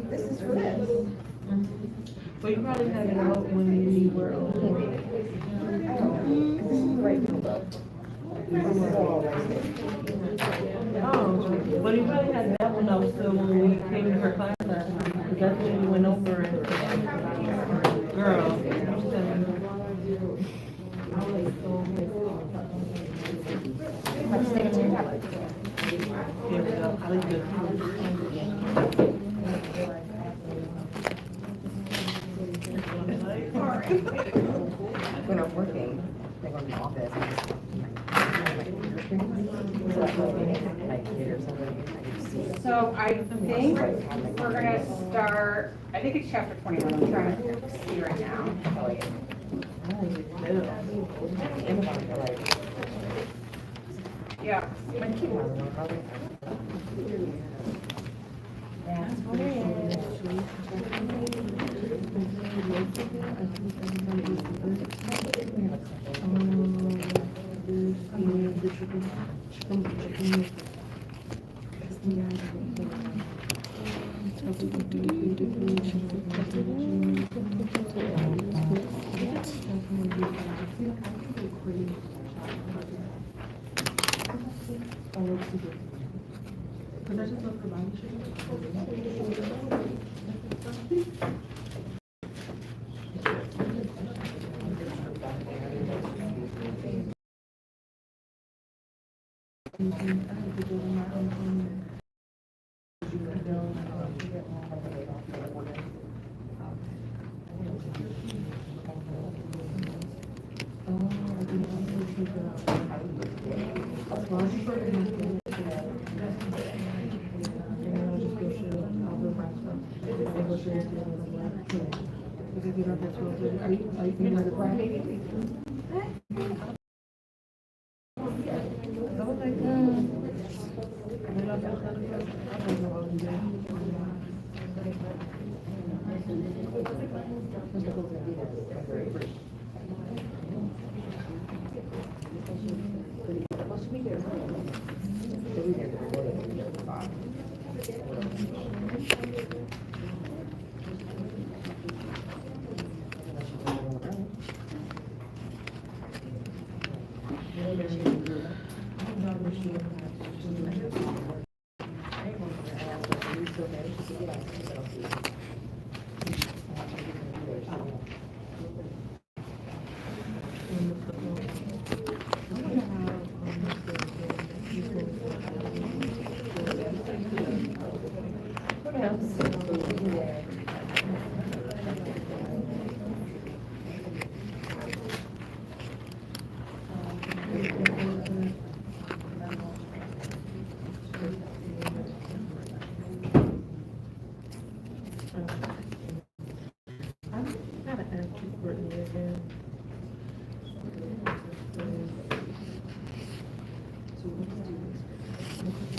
This is for this. Well, you probably had it out when we were over. Oh, but you probably had that one up still when we came to her class last time, because that's when we went over and, girl, I'm telling you. Let's take it to your tablet. Here we go. I like this. When I'm working, I go to the office. So I think we're gonna start, I think it's chapter 21, I'm trying to see right now. Yeah. That's what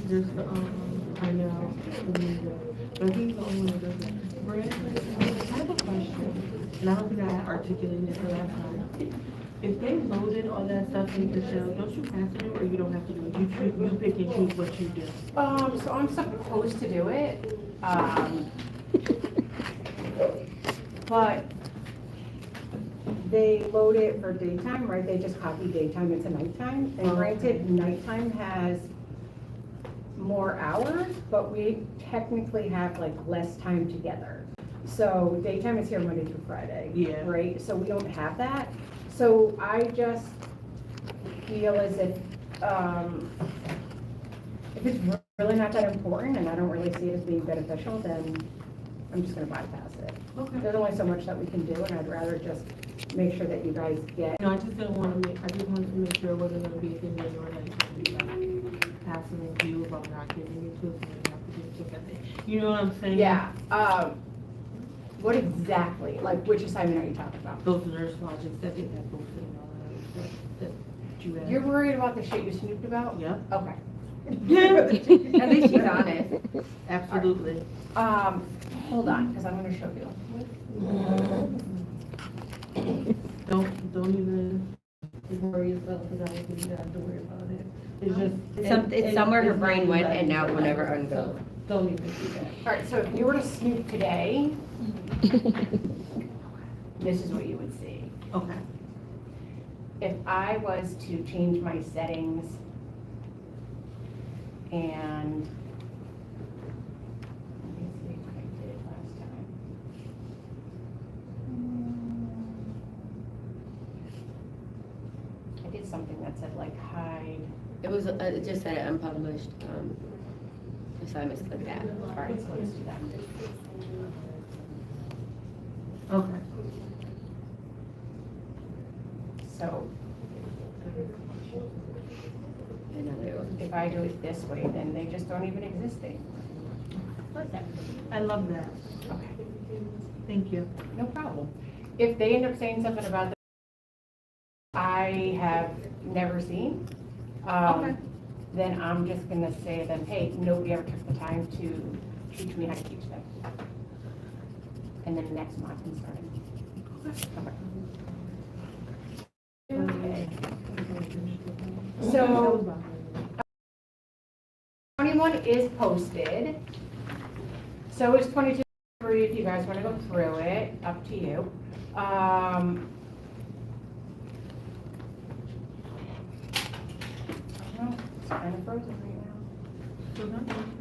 Just, I know, but he's the only one who does it. Brandon, I have a question, and I don't think I articulated it the last time. If they loaded all that stuff into the shell, don't you have to do it, or you don't have to do it? You pick and choose what you do. So I'm supposed to do it, but they load it for daytime, right? They just copy daytime into nighttime. And granted, nighttime has more hours, but we technically have like less time together. So daytime is here Monday through Friday. Yeah. Right? So we don't have that. So I just feel as if it's really not that important and I don't really see it as being beneficial, then I'm just gonna bypass it. Okay. There's only so much that we can do, and I'd rather just make sure that you guys get. No, I just wanted to make sure it wasn't gonna be a thing where you were like, hassling you about not getting into it, so you have to get into it. You know what I'm saying? Yeah, what exactly, like, which assignment are you talking about? Those nurse logics that they have posted and all that stuff that you had. You're worried about the shit you snooped about? Yeah. Okay. At least she's honest. Absolutely. Hold on, because I'm gonna show you. Don't even worry yourself, because I don't think you have to worry about it. It's just. It's somewhere her it's brain not went letting and now it will you never know. undo. So don't even do that. All right, so if you were to snoop today, this is what you would see. Okay. If I was to change my settings and let me see what I did last time. I did something that said like hide. It just said unpublished, assignments like that. All right, so let's do that. Okay. So Another one. if I do it this way, then they just don't even exist anymore. I love that. Okay. Thank you. No problem. If they end up saying something about I have never seen, then I'm just gonna say then, hey, nobody ever took the time to teach me how to teach them. And then next month can start. Okay. So 21 is posted. So is 22 if you guys want to go through it, up to you. Well, it's kind of frozen right now. So that makes sense.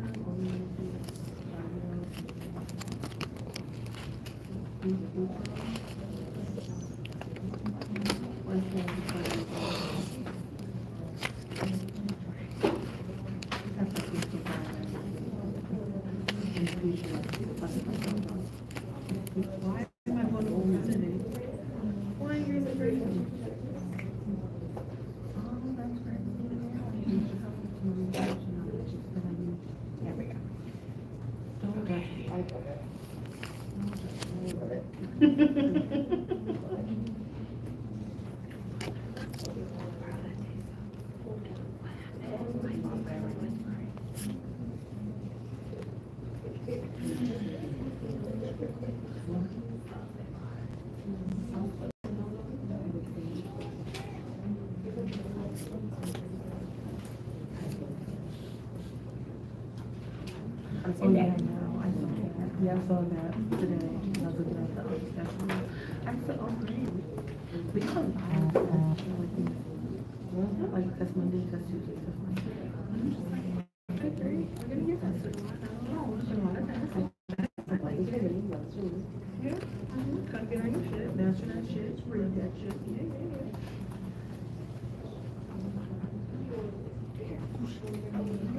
Why am I going to Saturday? Why are you afraid? There we go. Oh, yeah, I know. I saw that. Yeah, I saw that today. I was looking at the schedule. I said, oh, great. We have a lot of like that's Monday, that's Tuesday, that's Monday. Okay, great. We're gonna get that soon. Yeah, gotta get on your shit, master that shit, read that shit. Yeah, yeah, yeah.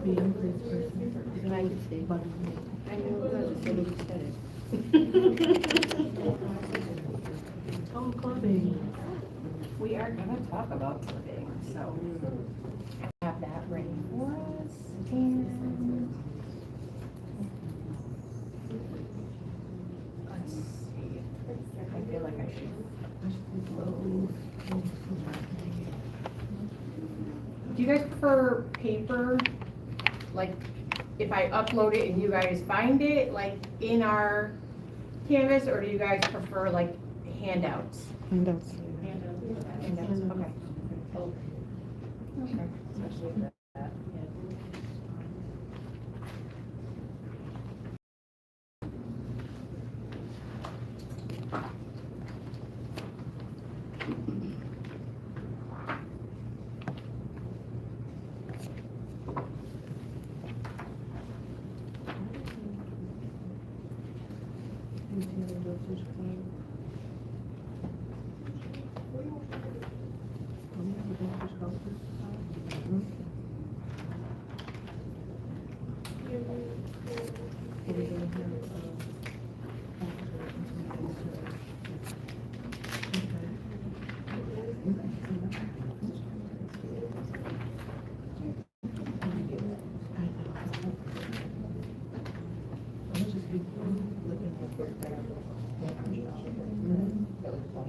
Being a place person. I can see. Bugging me. I know, that's what you said. Oh, clubbing. We are gonna talk about clothing, so I have that ready for us. And let's see. I feel like I should. Do you guys prefer paper? Like, if I upload it and you guys find it, like in our Canvas, or do you guys prefer like handouts? Handouts. Handouts, okay. Okay, especially with that.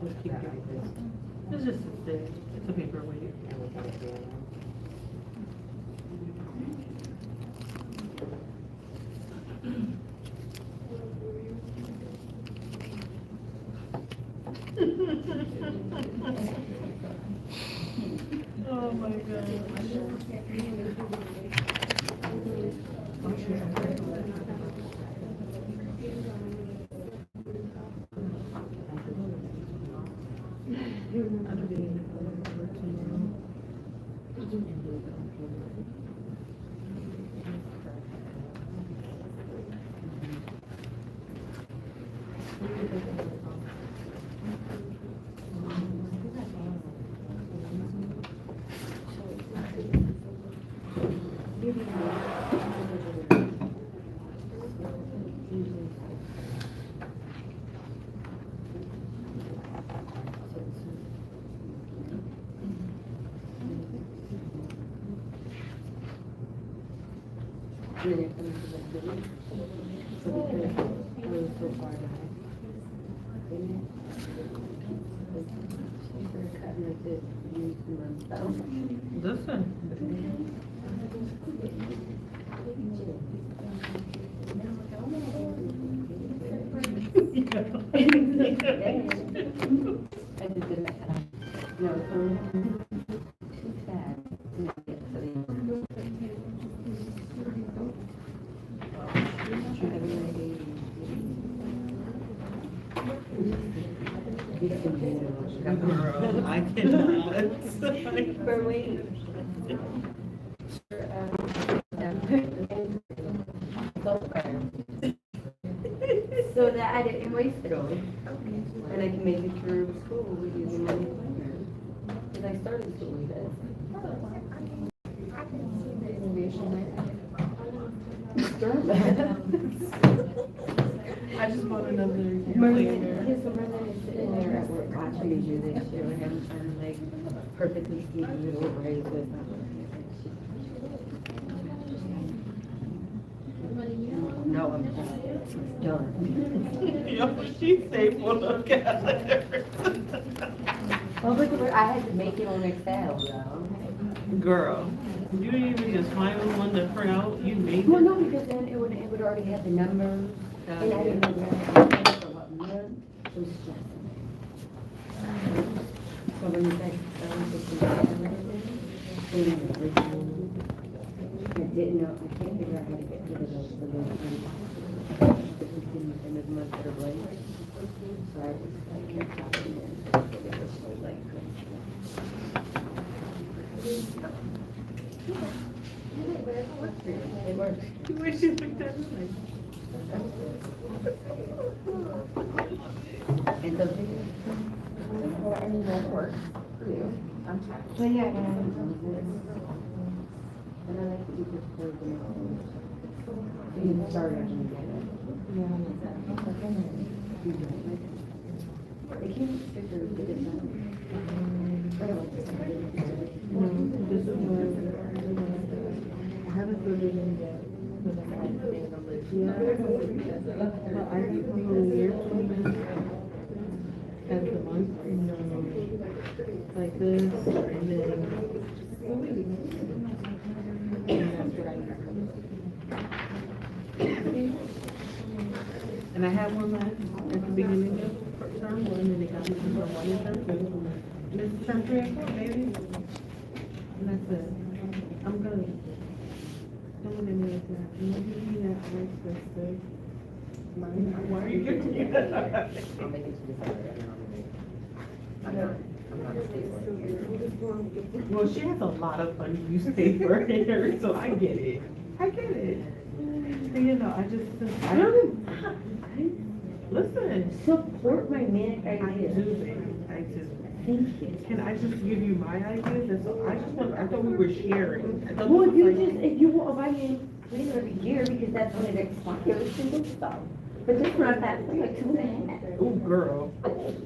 Just keep it. It's just a stick. It's a paperweight. Oh my And then it comes to the city. So because I was so far behind. Didn't it? They're cutting it to use the month. Listen. I just did that. No, too fast. Girl, I cannot. For wait. So that I didn't waste it all. And I can make it through school with using my planner. Because I started school with this. I just want another Merlin, planner. his Merlin is sitting there at work watching me do this shit with him, trying to like perfectly keep little braids with No, I'm done. Yo, she stapled the calendar. Well, look at where I had to make it on Excel, though. Girl, you didn't even just find one to print out, you made Well, it. no, because then it would already have the numbers, and I didn't know where I was for what month. It was stressing. So when you said, I didn't know, I can't figure out how to get rid of those little things. And as much that are blank. So I just like kept copying it. It was so like. It works. You wish you looked at me. And so, Well, I mean, that works for you. so yeah, and I like to keep it close and so you can start actually get it. They can't stick their get it done. This is I haven't put it in yet. Yeah. But I do the whole year as the month, like this, and then. And that's what I do. And I had one last at the beginning of term one, and they got me to term 1 and term 2. And it's term 3 and 4, baby. And that's it. I'm gonna. Someone in there said, "Can you give me that ice sister?" Why are you giving me that? I'll make it to the side. I'm not stable. Well, she has a lot of fun newspaper here, so I get it. I get it. And, you know, I listen. Support my man I ideas. do, baby. I do. Thank you. Can I just give you my ideas? And so I thought we were sharing. I thought Well, this if you was like- just, if you want to buy me later every year, because that's when it expires, then do so. But this one I've had for like 2.5. Ooh, girl.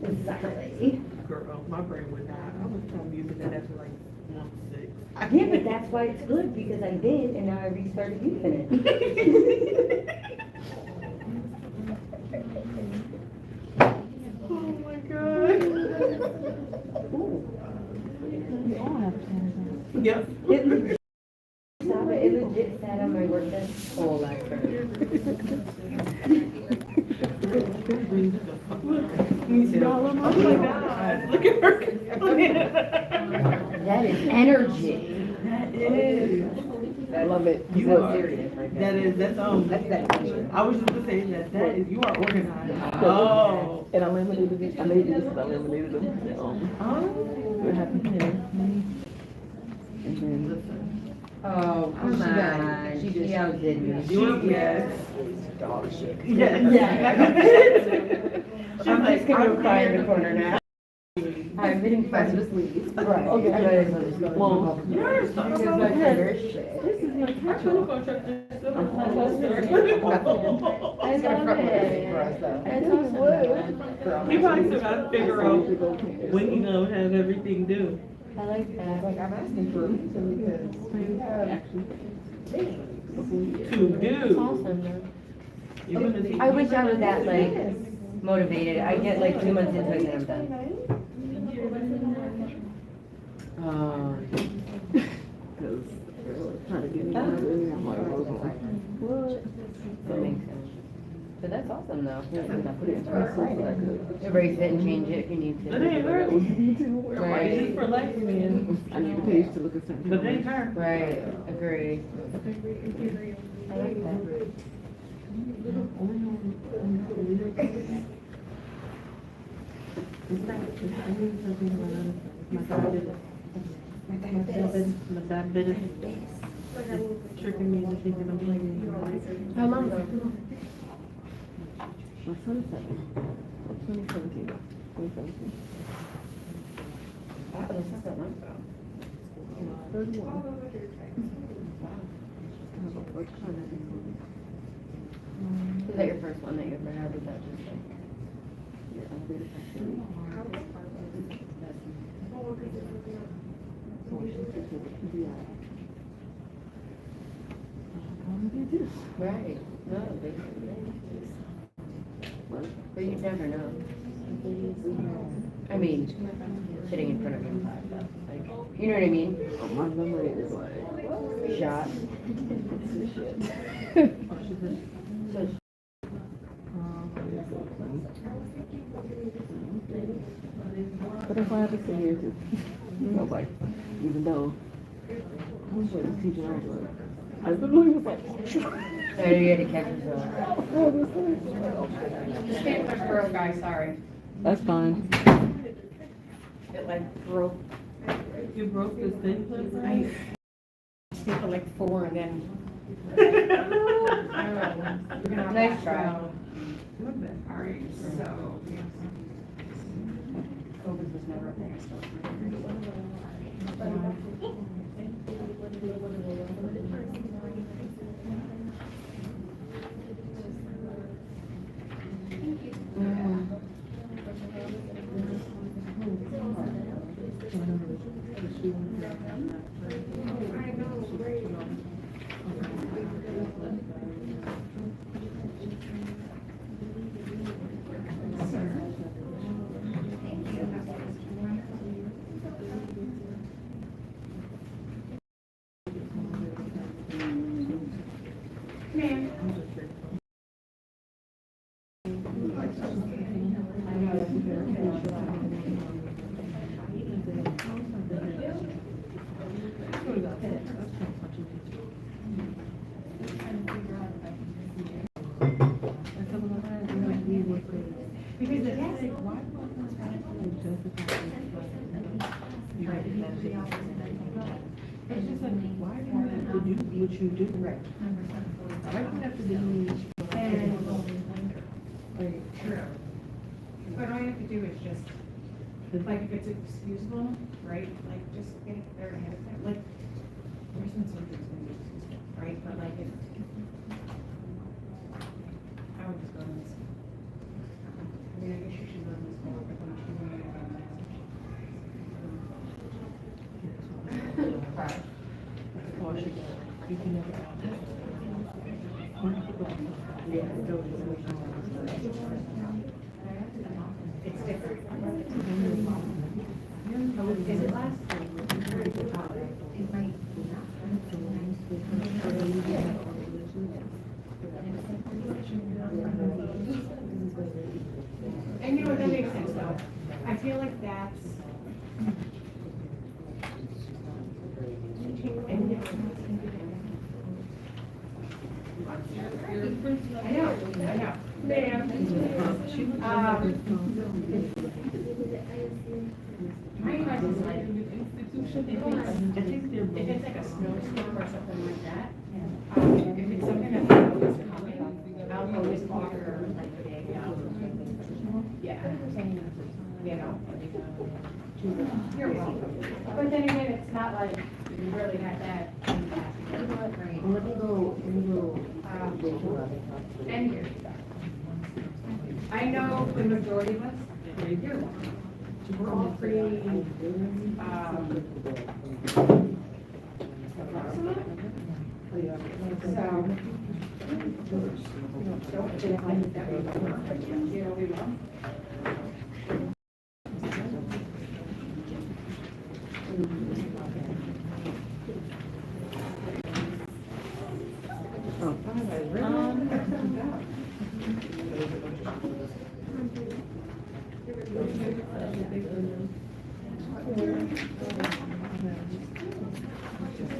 Exactly. Girl, my brain would not. I was trying to use it after like 1-6. Yeah, but that's why it's good, because I did, and now I restarted using it. Yep. Stop it, it legit sat on my work desk all last Friday. Me too. Oh my God, look at her. That is energy. That is. I love it. You are serious. That is, that's, That's dedication. I was just gonna say that is, you are organized. Oh. And I laminated it, I made this, I laminated them, Oh. with happy penny. And then, Oh, come on. She outdid me. Yes. dog shit. Yeah. I'm just gonna go cry in the corner now. I'm getting fast with sleeves. Right. Okay. Well, Yes. Because my brother shit. this is my Our catch-all. clinical instructor. I love it. It's awesome. He probably still gotta figure out when he gonna have everything due. I like that. Like, I'm asking for a reason because we have To It's do. awesome though. You're gonna see. I wish I was that like motivated. I get like 2 months into it and I'm done. Cause trying to get me out of it, I'm like, what? That makes sense. But that's awesome though. And I put it into my suit so I could. Erase it and change it if you need That to. ain't her. Right. It's just for Lexington. I need the page to look at something. But that ain't her. Right, agree. I like that. My diabetes tricking me into thinking I'm playing. How long ago? My son's 2017. 2017. Wow, that's not that long ago. 31. Was that your first one that you ever had? Was that just like? Yeah, I did it. Right. No, basically. But you never know. I mean, sitting in front of you, like, you know what I mean? My memory is like Shot. But that's why I have to sit here too. Like, even though I was like teaching, I was like, I literally was like, So you had to catch yourself. Just can't push girl guy, sorry. that's fine. It like broke. You broke this thing, please? I stayed for like 4 and then. Nice try. Alright, so. COVID was never a thing, so. It's just like, why do you have to do what you do? Right. Why do you have to do True. What I have to do is just, like, if it's excusable, right, like, just get it there ahead of time, like, there's been something's gonna be excusable, right, but like, if, I would just go on this. I mean, I guess you should go on this more, but then you should go on the next. You can never. It's different. Is it last? And you know what, that makes sense though. I feel like that's. I know. Ma'am. My advice is like, if it's like a snowstorm or something like that, if it's something that's always coming, I'll always offer like the day out. Yeah. You know. You're welcome. But then again, it's not like you really had that impact. Let me go. And here. I know the majority of us, you're welcome. We're all pretty, don't think like that we won't, but you know, we will.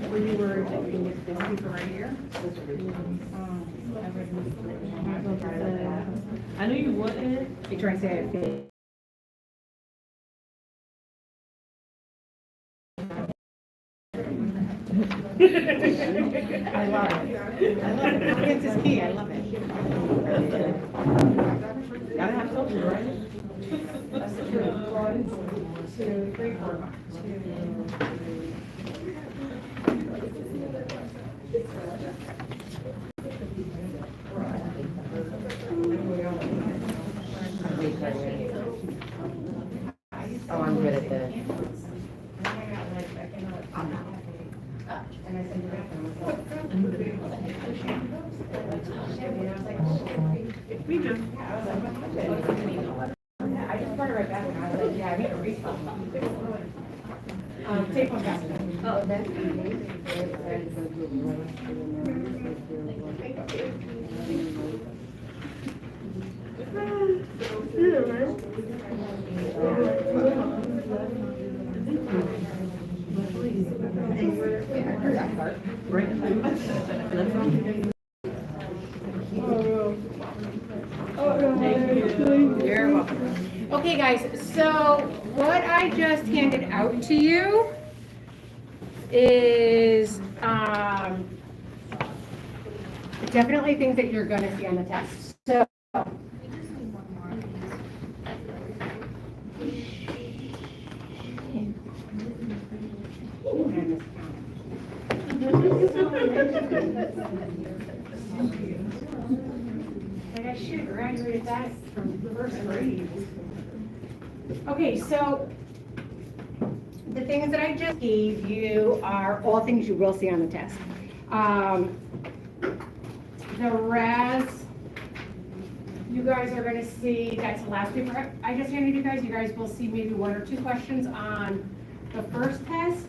Were you worried that we can get this people right here? I know you wouldn't. You trying to say it? I love it. Confidence is key. I love it. Gotta have something, right? That's the truth. 1, 2, 3, 4. 2. Oh, I'm good at this. And I said, We do. I just brought it right back and I was like, yeah, I made a refund. Take one back. Oh, that's You're welcome. Okay, guys, so what I just handed out to you is definitely things that you're gonna see on the test. So like I should have graduated that from first grade. Okay, so the things that I just gave you are all things you will see on the test. The RAS, you guys are gonna see, that's the last paper I just handed you guys. You guys will see maybe 1 or 2 questions on the first test.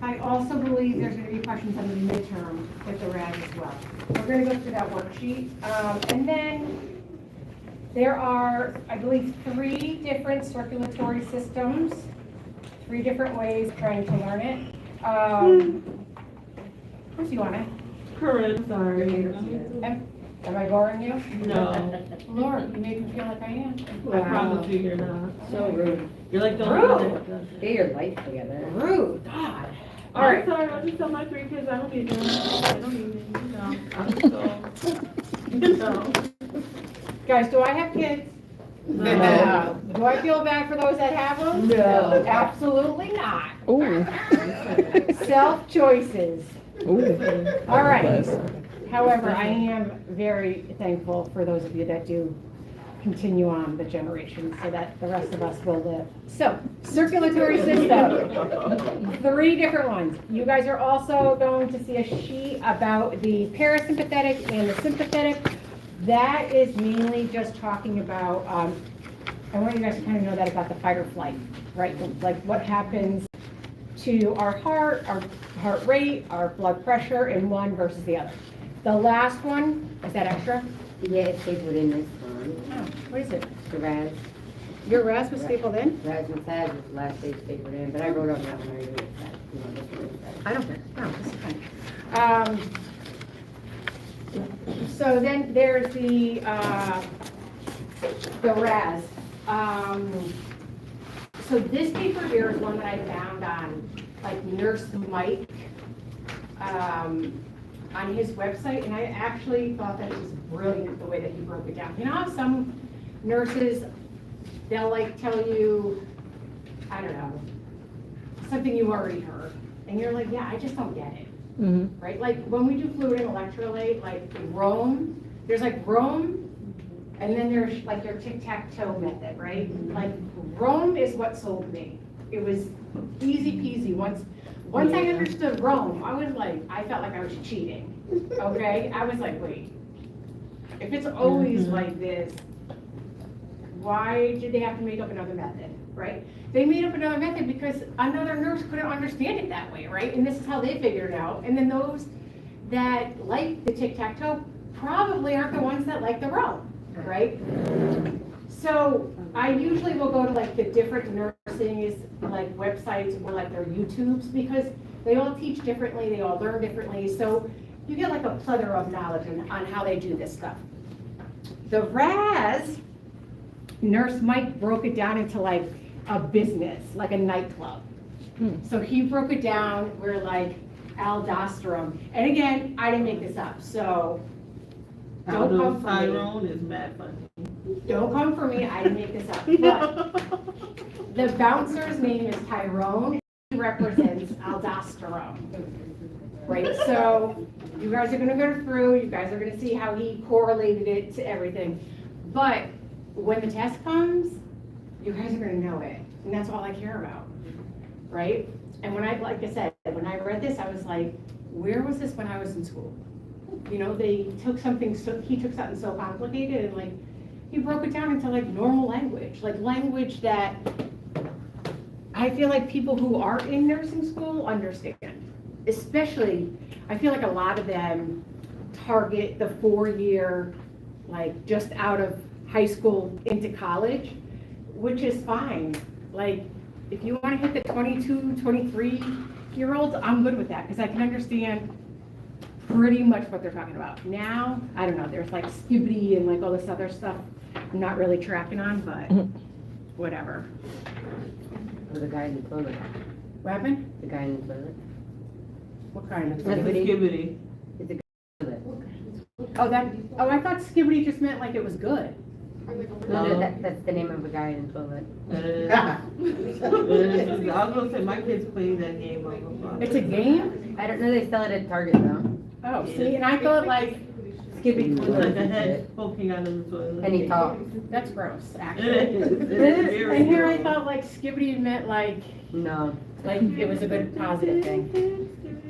I also believe there's gonna be questions on the midterm with the RAS as well. We're gonna go through that worksheet. And then there are, I believe, 3 different circulatory systems, 3 different ways of trying to learn it. Where's you on it? Corinne, sorry. Am I boring you? No. Lord, you make me feel like I am. I promise you you're not. so rude. You're like the Rude. only one that does it. Get your life together. Rude, God. All I'm right. sorry, I'll just tell my 3 kids I don't need them. I don't need them, you know. I'm so, you know. Guys, do I have kids? No. Do I feel bad for those that have them? No. Absolutely not. Ooh, Self-choices. ooh. All right. However, I am very thankful for those of you that do continue on the generation so that the rest of us will live. So, circulatory system, 3 different ones. You guys are also going to see a sheet about the parasympathetic and the sympathetic. That is mainly just talking about, I want you guys to kind of know that about the fight or flight, right? Like what happens to our heart rate, our blood pressure in one versus the other. The last one, is that extra? Yeah, it's stapled in this one. Oh, what is it? The Raz. Your RAS was stapled in? Raz and Saz is the last day stapled in, but I wrote on that one already. You know, this one is Saz. I don't care. No, this is fine. So then there's the RAS. So this paper here is one that I found on, like, Nurse Mike, on his website, and I actually thought that it was brilliant the way that he broke it down. You know how some nurses, they'll like tell you, I don't know, something you already heard, and you're like, yeah, I just don't get it. Right? Like when we do fluid and electrolyte, like Rome, there's like Rome, and then there's like your tic-tac-toe method, right? Like Rome is what sold me. It was easy peasy. Once I understood Rome, I was like, I felt like I was cheating. Okay? I was like, wait, if it's always like this, why did they have to make up another method, right? They made up another method because another nurse couldn't understand it that way, right? And this is how they figured it out. And then those that like the tic-tac-toe probably aren't the ones that like the Rome, right? So I usually will go to like the different nursing like websites or like their YouTubes because they all teach differently, they all learn differently. So you get like a plethora of knowledge on how they do this stuff. The RAS, Nurse Mike broke it down into like a business, like a nightclub. So he broke it down where like aldosterone, and again, I didn't make this up, so don't come for me. Tyrone is mad funny. Don't come for me, I didn't make this up. But the bouncer's name is Tyrone, he represents aldosterone. Right, so you guys are gonna go through, you guys are gonna see how he correlated it to everything. But when the test comes, you guys are gonna know it, and that's all I care about, right? And when like I said, when I read this, I was like, where was this when I was in school? You know, they took something, he took something so complicated and like, he broke it down into like normal language, like language that I feel like people who are in nursing school understand. Especially, I feel like a lot of them target the 4-year, like just out of high school into college, which is fine. Like, if you want to hit the 22, 23-year-olds, I'm good with that because I can understand pretty much what they're talking about. Now, I don't know, there's like Skibbity and like all this other stuff I'm not really tracking on, but whatever. Or the guy in the toilet. What happened? The guy in the toilet. What kind of? Skibbity. Skibbity. It's a toilet. Oh, I thought Skibbity just meant like it was good. No, that's the name of a guy in the toilet. I was gonna say, my kids play that game all the time. It's a game? I don't know, they sell it at Target though. Oh, see, and I thought like, Skibbity It's like a toilet. head poking out of the toilet. And he talks. that's gross, It actually. is. It is very And here I gross. thought like Skibbity meant like No, it was a good positive thing.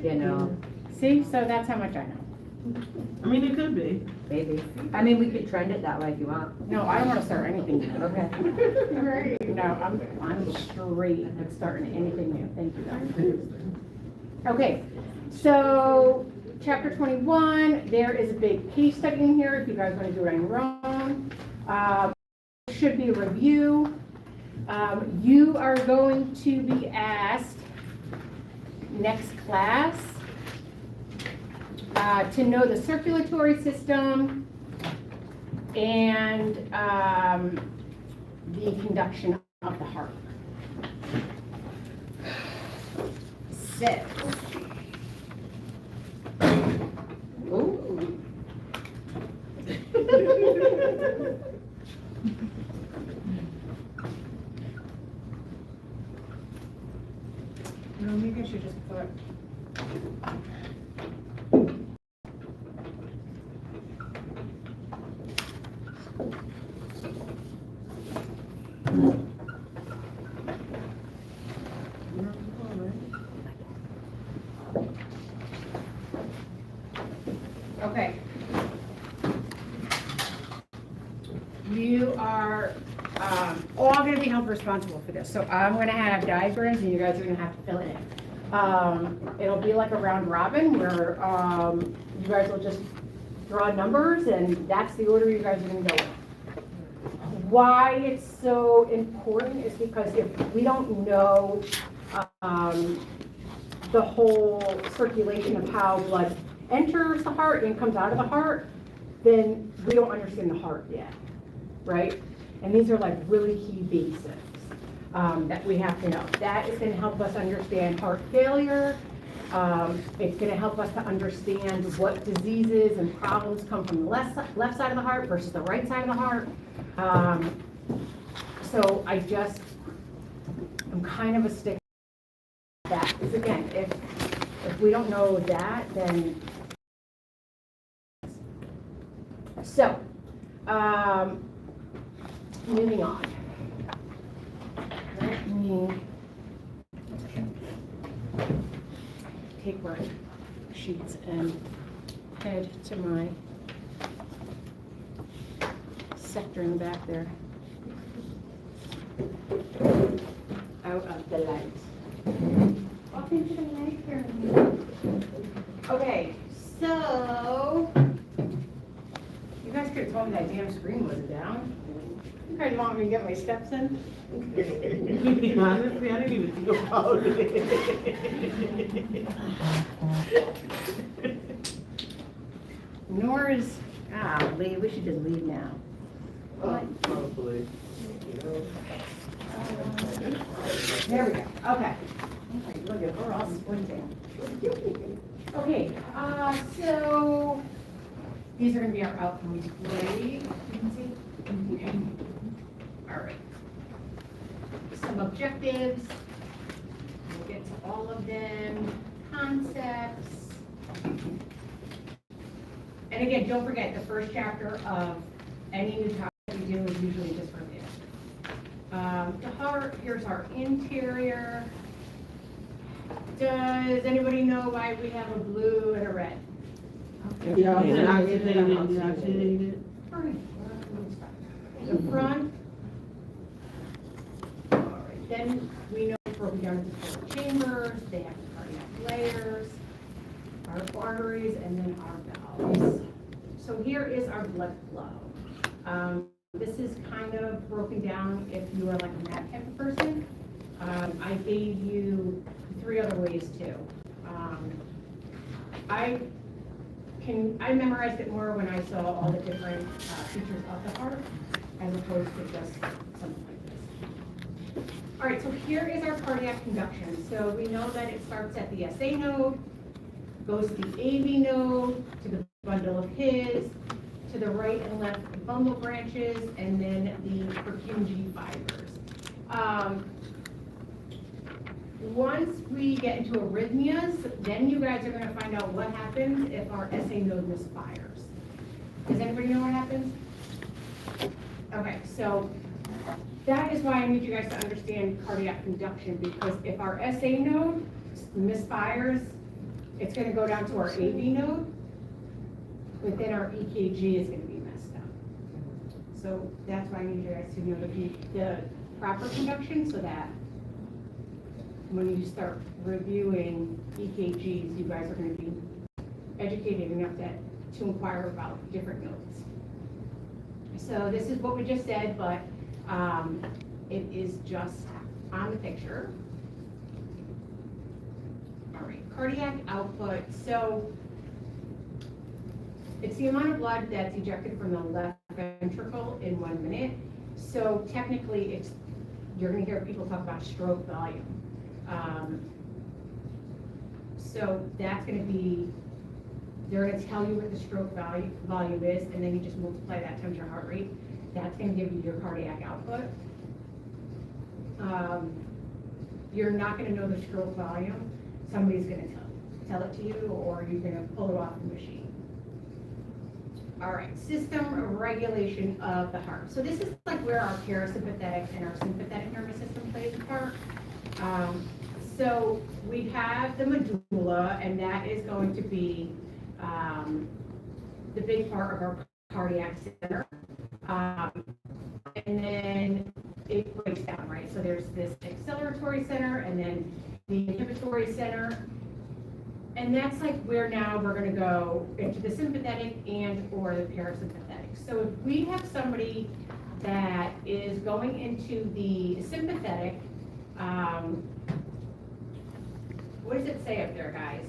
you know, See, so that's how much I know. I mean, it could be. maybe. I mean, we could trend it that way if you want. No, I don't want to start anything new. Okay. No, I'm straight with starting anything new. Thank you, guys. Okay, so chapter 21, there is a big case study in here if you guys want to do it on your own. Should be a review. You are going to be asked next class to know the circulatory system and the conduction of the heart. So. Ooh. No, maybe I should just put. Okay. You are all going to be held responsible for this. So I'm going to have diagrams and you guys are going to have to fill it in. It'll be like a round robin where you guys will just draw numbers, and that's the order you guys are gonna go in. Why it's so important is because if we don't know the whole circulation of how blood enters the heart and comes out of the heart, then we don't understand the heart yet, right? And these are like really key basics that we have to know. That is gonna help us understand heart failure. It's gonna help us to understand what diseases and problems come from the left side of the heart versus the right side of the heart. So I'm kind of a stick with that, because again, if we don't know that, then. So, moving on. Let me take my sheets and head to my sector in the back there. Out of the light. Welcome to the light pyramid. Okay, so you guys could have told me that damn screen wasn't down. You guys want me to get my steps in? Honestly, I didn't even think about it. Nora's, Lee, we should just leave now. Probably. There we go, okay. Look at her all squinting. Okay, so these are gonna be our outcomes grade, you can see. Okay. All right. Some objectives, we'll get to all of them, concepts. And again, don't forget, the first chapter of any new topic we do is usually just review. The heart, here's our interior. Does anybody know why we have a blue and a red? Yeah, oxygenated. All right. The front. All right, then we know it's broken down into 4 chambers, they have the cardiac layers, our arteries, and then our valves. So here is our blood flow. This is kind of broken down if you are like a math type of person. I gave you 3 other ways too. I memorized it more when I saw all the different features of the heart as opposed to just something like this. All right, so here is our cardiac conduction. So we know that it starts at the SA node, goes to the AV node, to the bundle of His, to the right and left bundle branches, and then the Purkinje fibers. Once we get into arrhythmias, then you guys are going to find out what happens if our SA node misfires. Does anybody know what happens? Okay, so that is why I need you guys to understand cardiac conduction, because if our SA node misfires, it's going to go down to our AV node, but then our EKG is going to be messed up. So that's why I need you guys to know the proper conduction, so that when you start reviewing EKGs, you guys are going to be educated enough to inquire about different nodes. So this is what we just said, but it is just on the picture. All right, cardiac output. So it's the amount of blood that's ejected from the left ventricle in 1 minute. So technically, you're going to hear people talk about stroke volume. So that's going to be, they're going to tell you what the stroke volume is, and then you just multiply that times your heart rate. That's going to give you your cardiac output. You're not going to know the stroke volume. Somebody's going to tell it to you, or you're going to pull it off the machine. All right, system of regulation of the heart. So this is like where our parasympathetic and our sympathetic nervous system plays a part. So we have the medulla, and that is going to be the big part of our cardiac center. And then it breaks down, right? So there's this acceleratory center and then the inhibitory center. And that's like where now we're gonna go into the sympathetic and or the parasympathetic. So if we have somebody that is going into the sympathetic, what does it say up there, guys?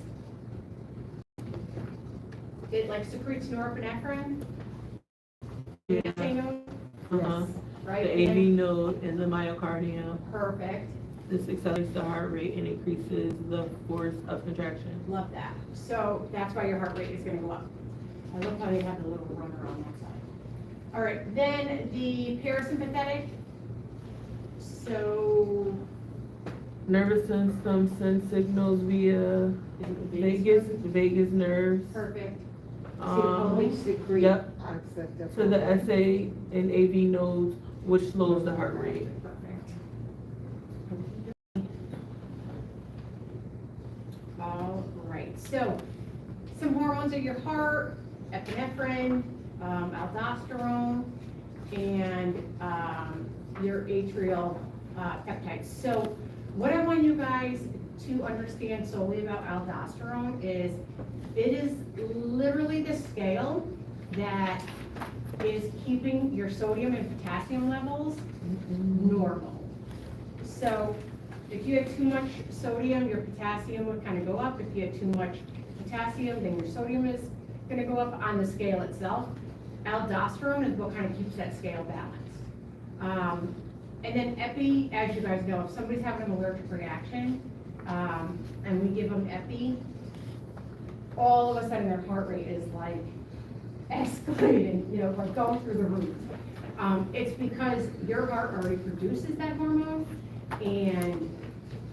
It like secretes norepinephrine? Yeah. Say no? Uh-huh. Right? The AV node and the myocardium. Perfect. This accelerates the heart rate and increases the force of contraction. Love that. So that's why your heart rate is gonna go up. I love how they have the little runner on that side. All right, then the parasympathetic. So, Nervous system sends signals via vagus nerves. perfect. Only secrete. Yep. Accept. To the SA and AV nodes, which slows the heart rate. Perfect. All right, so some hormones of your heart, epinephrine, aldosterone, and your atrial peptides. So what I want you guys to understand solely about aldosterone is it is literally the scale that is keeping your sodium and potassium levels normal. So if you had too much sodium, your potassium would kind of go up. If you had too much potassium, then your sodium is going to go up on the scale itself. Aldosterone is what kind of keeps that scale balanced. And then epi, as you guys know, if somebody's having an allergic reaction, and we give them epi, all of a sudden their heart rate is like escalating, you know, like going through the roof. It's because your heart already produces that hormone, and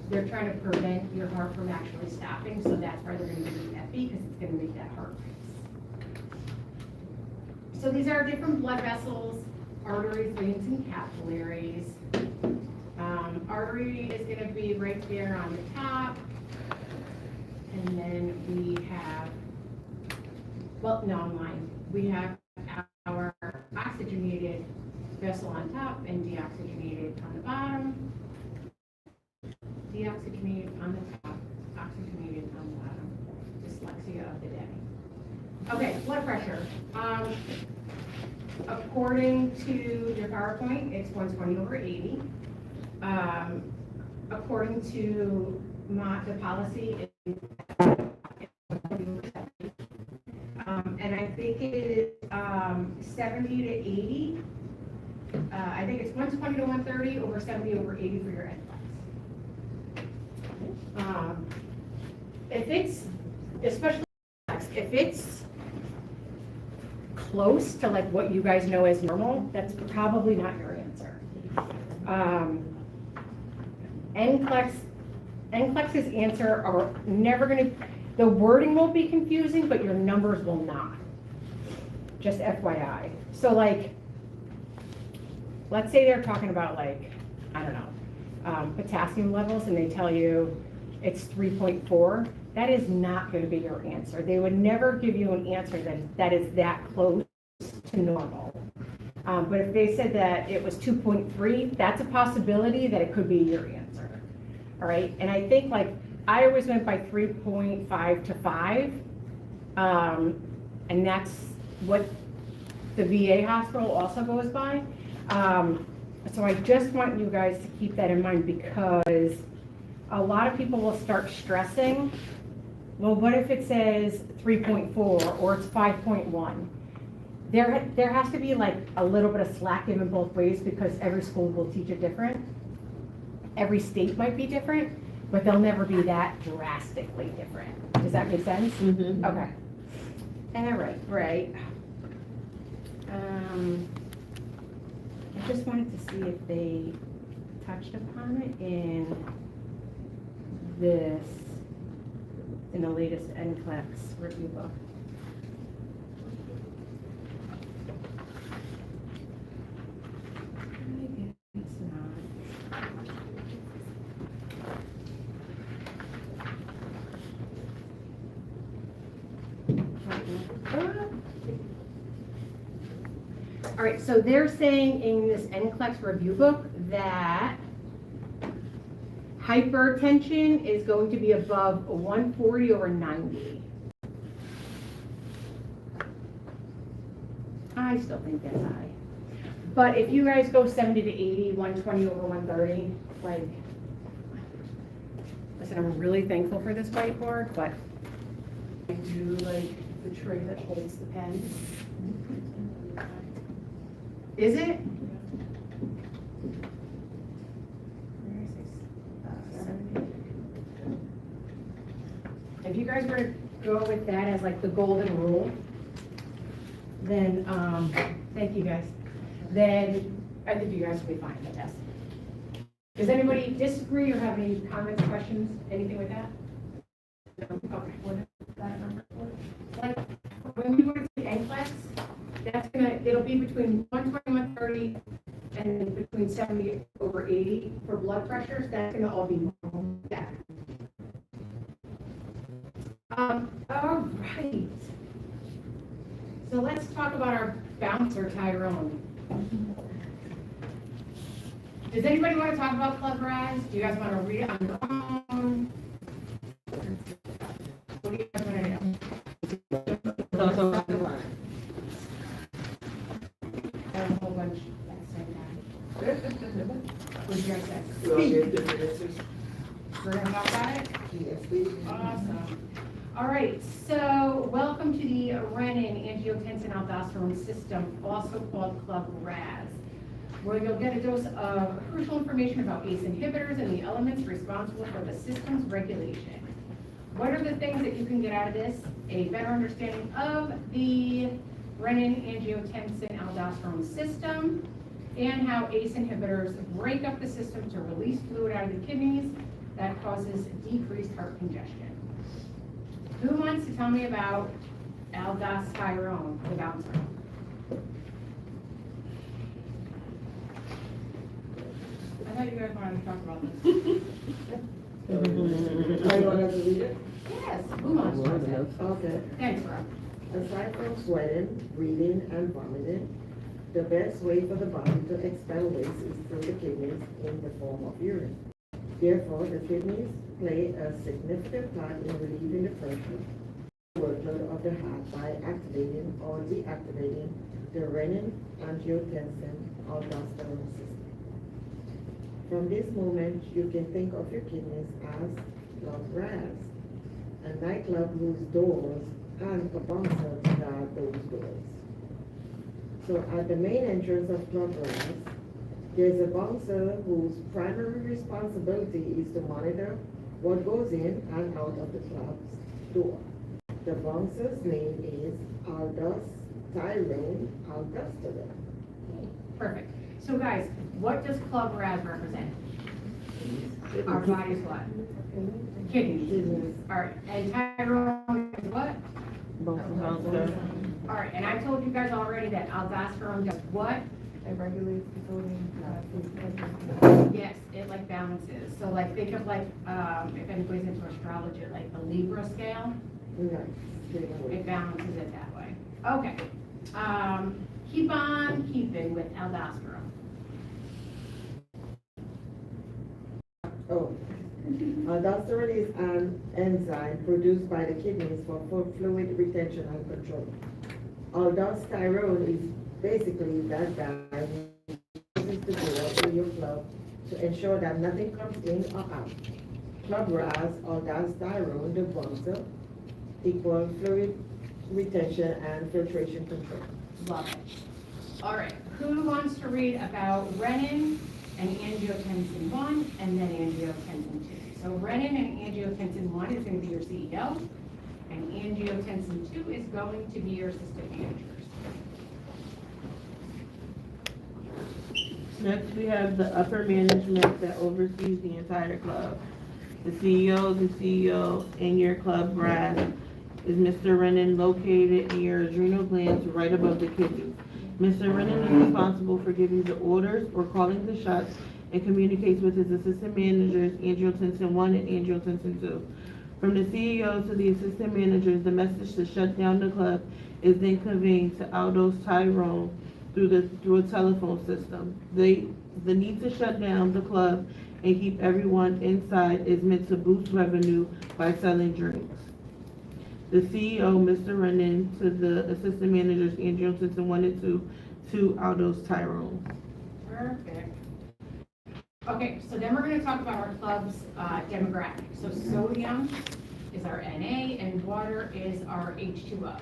they're trying to prevent your heart from actually stopping, so that's why they're gonna give you epi, because it's gonna make that heart race. So these are different blood vessels, arteries, veins, and capillaries. Artery is gonna be right there on the top. And then we have, well, no, mine. We have our oxygenated vessel on top and deoxygenated on the bottom. Deoxygenated on the top, oxygenated on the bottom. Dyslexia of the day. Okay, blood pressure. According to your PowerPoint, it's 120/80. According to the policy, and I think it is 70 to 80. I think it's 120 to 130 over 70/80 for your NCLEX. If it's, especially if it's close to like what you guys know as normal, that's probably not your answer. NCLEX's answer are never gonna, the wording will be confusing, but your numbers will not. Just FYI. So like, let's say they're talking about like, I don't know, potassium levels, and they tell you it's 3.4. That is not going to be your answer. They would never give you an answer that is that close to normal. But if they said that it was 2.3, that's a possibility that it could be your answer. All right, and I think like, I always went by 3.5 to 5, and that's what the VA hospital also goes by. So I just want you guys to keep that in mind, because a lot of people will start stressing, well, what if it says 3.4 or it's 5.1? There has to be like a little bit of slack given both ways, because every school will teach it different. Every state might be different, but they'll never be that drastically different. Does that make sense? Mm-hmm. Okay. All right. I just wanted to see if they touched upon it in the latest NCLEX review book. I guess not. All right, so they're saying in this NCLEX review book that Hypertension is going to be above 140/90. I still think that's high. But if you guys go 70/80, 120/130, like, listen, I'm really thankful for this whiteboard, but I do like the tray that holds the pen. Is it? If you guys were to go with that as like the golden rule, then, thank you guys, then I think you guys will be fine with this. Does anybody disagree or have any comments, questions, anything with that? No? Okay, what is that number for? Like, when we go to the NCLEX, that's it'll be between 120, 130, and between 70/80 for blood pressures, that's gonna all be normal. Yeah. All right. So let's talk about our bouncer, Tyrone. Does anybody want to talk about Club Raz? Do you guys want to read it on your own? What do you guys want to do? There's a whole bunch that said that. What do you guys say? We're gonna talk about it? Yes, please. Awesome. All right, so welcome to the renin-angiotensin-aldosterone system, also called Club Raz, where you'll get a dose of crucial information about ACE inhibitors and the elements responsible for the system's regulation. What are the things that you can get out of this? A better understanding of the renin-angiotensin-aldosterone system and how ACE inhibitors break up the system to release fluid out of the kidneys that causes decreased heart congestion. Who wants to tell me about aldosterone, the bouncer? I thought you guys wanted to talk about this. Are you want us to read it? Yes, who wants to do it? Okay. Thanks, Rob. Aside from sweating, breathing, and vomiting, the best way for the body to expel waste is through the kidneys in the form of urine. Therefore, the kidneys play a significant part in relieving the pressure workload of the heart by activating or deactivating the renin-angiotensin-aldosterone system. From this moment, you can think of your kidneys as Club Raz, a nightclub whose doors and a bouncer to guard those doors. So at the main entrance of Club Raz, there's a bouncer whose primary responsibility is to monitor what goes in and out of the club's door. The bouncer's name is Aldous Tyrone Aldosterone. Perfect. So guys, what does Club Raz represent? Our body's what? Kidneys. Kidneys. All right, and Tyrone is what? Bouncer. All right, and I told you guys already that aldosterone does what? It regulates the sodium. Yes, it like balances. So like think of like, if anybody's into astrology, like the Libra scale, Right. it balances it that way. Okay. Keep on keeping with aldosterone. Oh. Aldosterone is an enzyme produced by the kidneys for fluid retention and control. Aldosterone is basically that guy who uses the door to your club to ensure that nothing comes in or out. Club Raz, aldosterone, the bouncer, equal fluid retention and filtration control. Love it. All right, who wants to read about renin and angiotensin 1 and then angiotensin 2? So renin and angiotensin 1 is going to be your CEO, and angiotensin 2 is going to be your assistant managers. Next, we have the upper management that oversees the entire club. The CEO, and your Club Raz is Mr. Renin, located in your adrenal glands right above the kidneys. Mr. Renin is responsible for giving the orders or calling the shots and communicates with his assistant managers, angiotensin 1 and angiotensin 2. From the CEO to the assistant managers, the message to shut down the club is then conveyed to Aldous Tyrone through a telephone system. The need to shut down the club and keep everyone inside is meant to boost revenue by selling drinks. The CEO, Mr. Renan, to the assistant managers, Andrew Simpson, 1 and 2, to Aldos Tyrone. Perfect. Okay, so then we're gonna talk about our club's demographics. So sodium is our Na and water is our H2O.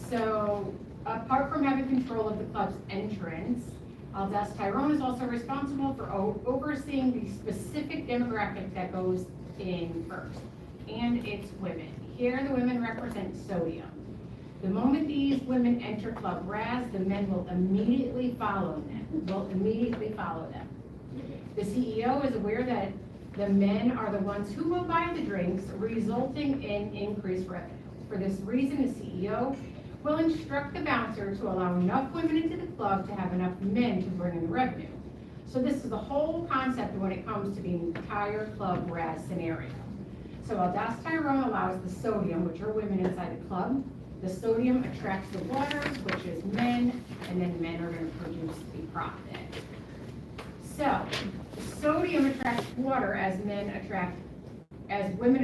So apart from having control of the club's entrance, Aldas Tyrone is also responsible for overseeing the specific demographic that goes in first, and it's women. Here the women represent sodium. The moment these women enter Club Raz, the men will immediately follow them. The CEO is aware that the men are the ones who will buy the drinks, resulting in increased revenue. For this reason, the CEO will instruct the bouncer to allow enough women into the club to have enough men to bring in the revenue. So this is the whole concept when it comes to the entire Club Raz scenario. So Aldas Tyrone allows the sodium, which are women inside the club. The sodium attracts the water, which is men, and then men are going to produce the profit. So sodium attracts water as women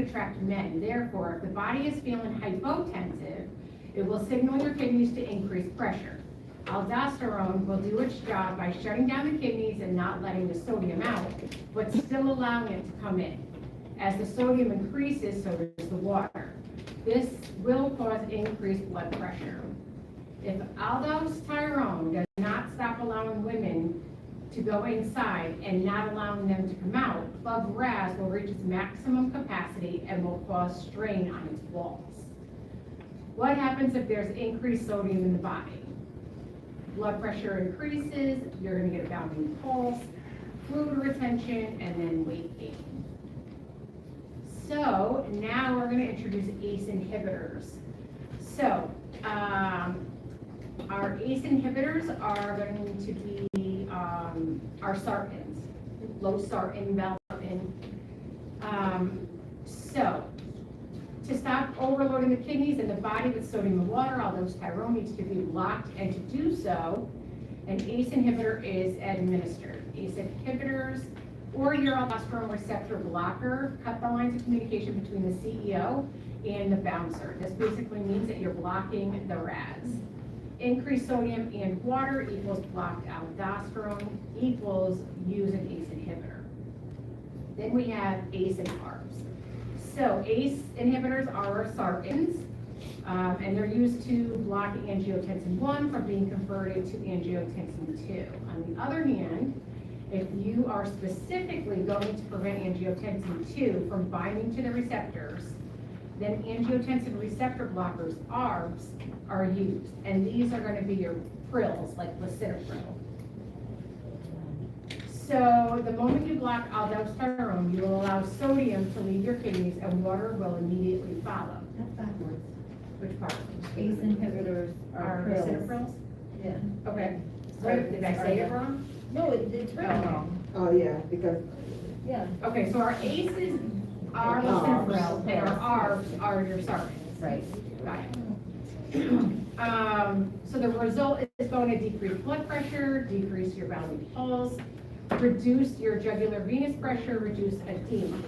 attract men. Therefore, if the body is feeling hypotensive, it will signal your kidneys to increase pressure. Aldosterone will do its job by shutting down the kidneys and not letting the sodium out, but still allowing it to come in. As the sodium increases, so does the water. This will cause increased blood pressure. If Aldos Tyrone does not stop allowing women to go inside and not allowing them to come out, Club Raz will reach its maximum capacity and will cause strain on its walls. What happens if there's increased sodium in the body? Blood pressure increases, you're going to get a bounding pulse, fluid retention, and then weight gain. So now we're going to introduce ACE inhibitors. So our ACE inhibitors are going to be our sartans, losartan, valsartan. So to stop overloading the kidneys and the body with sodium and water, Aldos Tyrone needs to be blocked, and to do so, an ACE inhibitor is administered. ACE inhibitors or your aldosterone receptor blocker cut the lines of communication between the CEO and the bouncer. This basically means that you're blocking the RAS. Increased sodium and water equals blocked aldosterone equals use an ACE inhibitor. Then we have ACE and ARBs. So ACE inhibitors are sartans, and they're used to block angiotensin 1 from being converted to angiotensin 2. On the other hand, if you are specifically going to prevent angiotensin 2 from binding to the receptors, then angiotensin receptor blockers, ARBs, are used. And these are going to be your prills, like lisinopril. So the moment you block aldosterone, you will allow sodium to leave your kidneys and water will immediately follow. That's backwards. Which part? ACE inhibitors are pills. lisinoprils? Yeah. Okay. So did I say it wrong? No, it's written wrong. Oh, yeah, because, Yeah. Okay, so our ACEs are lisinopril and our ARBs are your sartans. Right. Got it. So the result is going to decrease blood pressure, decrease your bounding pulse, reduce your jugular venous pressure, reduce edema.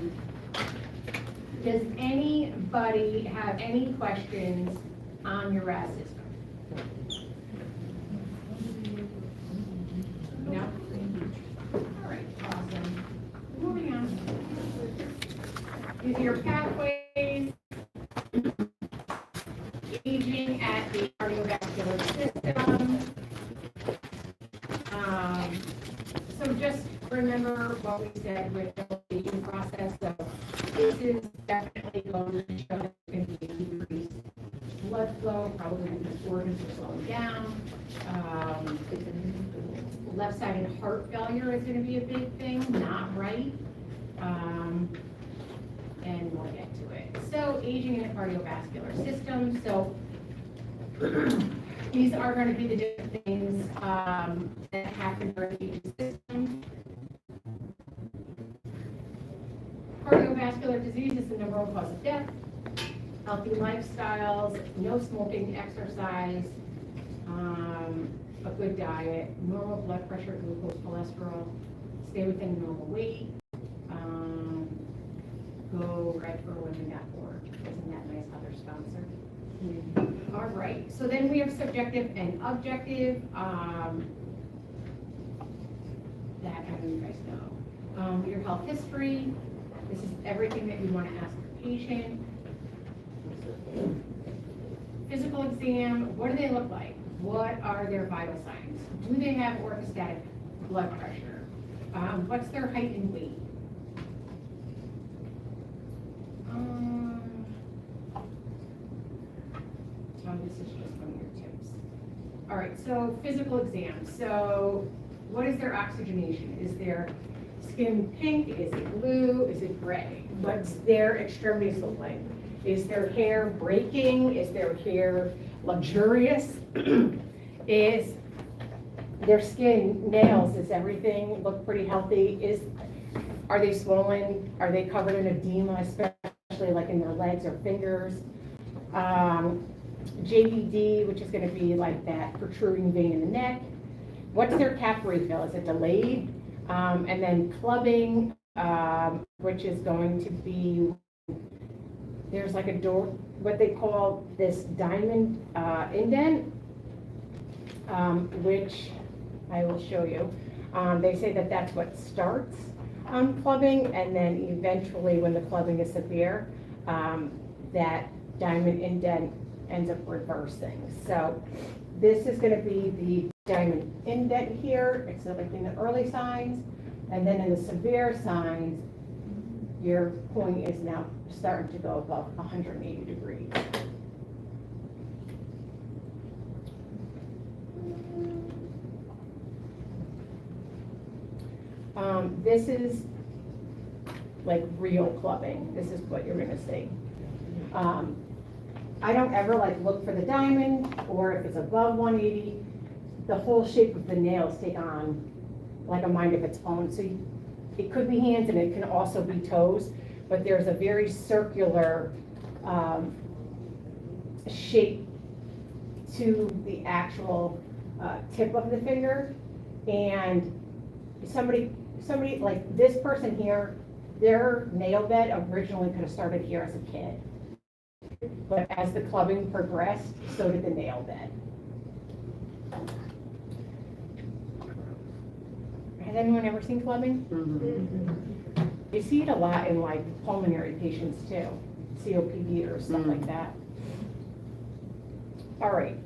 Does anybody have any questions on your RAS system? No? All right, awesome. Moving on. These are your pathways. Aging at the cardiovascular system. So just remember what we said with the aging process. So this is definitely going to show that there's going to be a decreased blood flow, probably because organs are slowing down. Left-sided heart failure is going to be a big thing, not right. And we'll get to it. So aging in the cardiovascular system. So these are going to be the different things that happen during the aging system. Cardiovascular disease is the number one cause of death. Healthy lifestyles, no smoking, exercise, a good diet, normal blood pressure, glucose, cholesterol, stay within normal weight. Go Red for Women.org. Isn't that nice how they're sponsored? All right, so then we have subjective and objective. That I know you guys know. Your health history. This is everything that you want to ask the patient. Physical exam, what do they look like? What are their vital signs? Do they have orthostatic blood pressure? What's their height and weight? This is just one of your tips. All right, so physical exam. So what is their oxygenation? Is their skin pink? Is it blue? Is it gray? What's their extremities look like? Is their hair breaking? Is their hair luxurious? Is their skin, nails, is everything look pretty healthy? Are they swollen? Are they covered in edema, especially like in their legs or fingers? JVD, which is going to be like that protruding vein in the neck. What's their capillary fill? Is it delayed? And then clubbing, which is going to be, there's like a door, what they call this diamond indent, which I will show you. They say that that's what starts clubbing, and then eventually when the clubbing is severe, that diamond indent ends up reversing. So this is going to be the diamond indent here. It's like in the early signs, and then in the severe signs, your point is now starting to go above 180 degrees. This is like real clubbing. This is what you're going to see. I don't ever like look for the diamond or if it's above 180. The whole shape of the nails take on like a mind of its own. So it could be hands and it can also be toes, but there's a very circular shape to the actual tip of the finger. And somebody like this person here, their nail bed originally could have started here as a kid. But as the clubbing progressed, so did the nail bed. Has anyone ever seen clubbing? Mm-hmm. You see it a lot in like pulmonary patients too, COPD or stuff like that. All right.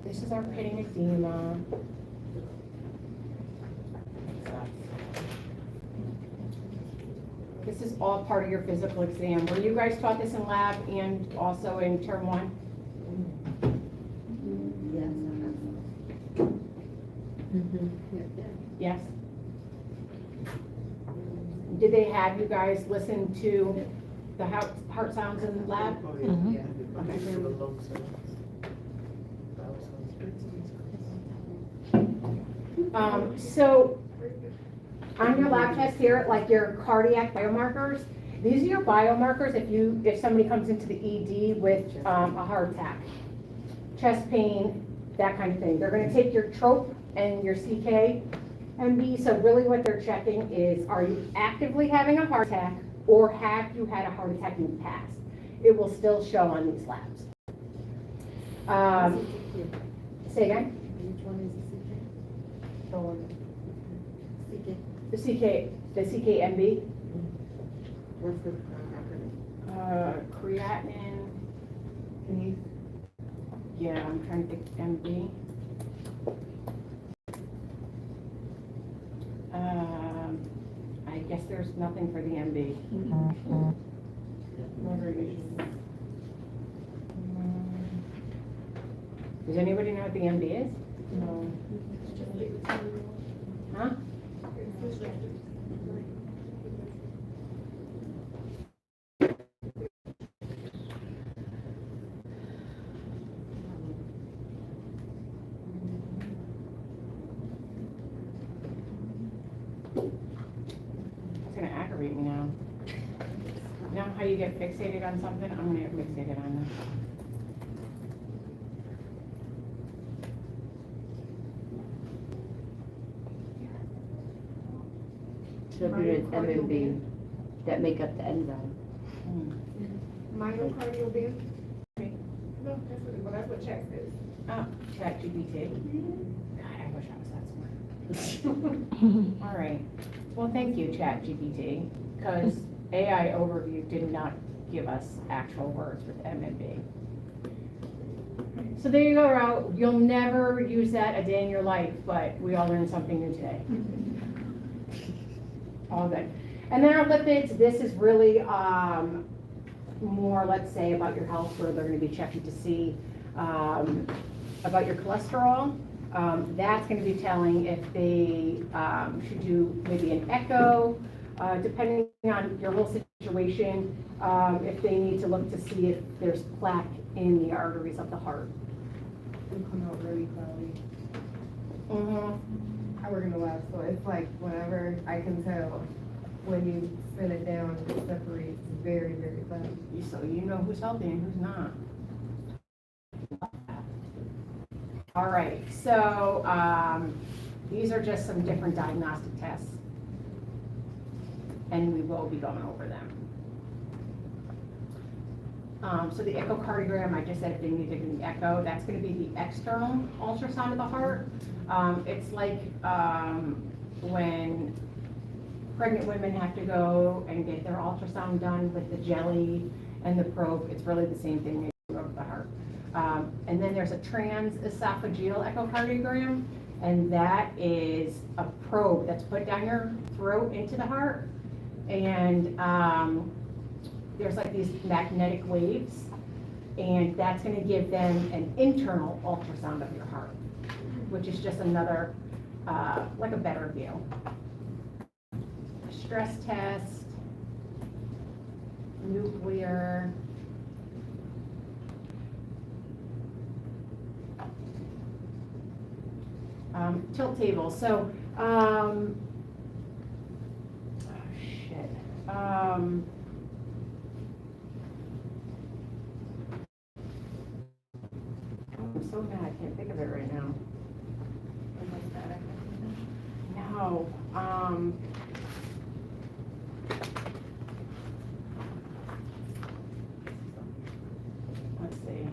This is our pitting edema. This is all part of your physical exam. Were you guys taught this in lab and also in term 1? Yes. Did they have you guys listen to the heart sounds in the lab? Mm-hmm. So on your lab test here, like your cardiac biomarkers, these are your biomarkers if somebody comes into the ED with a heart attack, chest pain, that kind of thing. They're going to take your TROP and your CK-MB. So really what they're checking is, are you actively having a heart attack or have you had a heart attack in the past? It will still show on these labs. Say again? Which one is the CK? The CK-MB. What's the acronym? Creatinine. Yeah, I'm trying to think MB. I guess there's nothing for the MB. Does anybody know what the MB is? No. Huh? It's gonna aggravate me now. You know how you get fixated on something? I'm gonna get fixated on this. sugars, MMB, that make up the enzyme. Myocardial band? No, that's what Chat says. Oh, ChatGPT. God, I wish I was that smart. All right. Well, thank you, ChatGPT, because AI Overview did not give us actual words with MMB. So there you go, Raul. You'll never use that a day in your life, but we all learned something new today. All good. And then our lipids, this is really more, let's say, about your health, where they're going to be checking to see about your cholesterol. That's going to be telling if they should do maybe an echo, depending on your whole situation, if they need to look to see if there's plaque in the arteries of the heart. They come out really cloudy. Mm-hmm. I work in the lab, so it's like whenever I can tell when you spin it down, it separates very, very cloudy. So you know who's healthy and who's not. All right, so these are just some different diagnostic tests, and we will be going over them. So the echocardiogram, I just said if they need to do the echo, that's going to be the external ultrasound of the heart. It's like when pregnant women have to go and get their ultrasound done with the jelly and the probe. It's really the same thing they do over the heart. And then there's a transesophageal echocardiogram, and that is a probe that's put down your throat into the heart. And there's like these magnetic waves, and that's going to give them an internal ultrasound of your heart, which is just another, like a better view. Stress test, nuclear. Tilt table. So, oh shit. I'm so mad, I can't think of it right now. No. Let's see.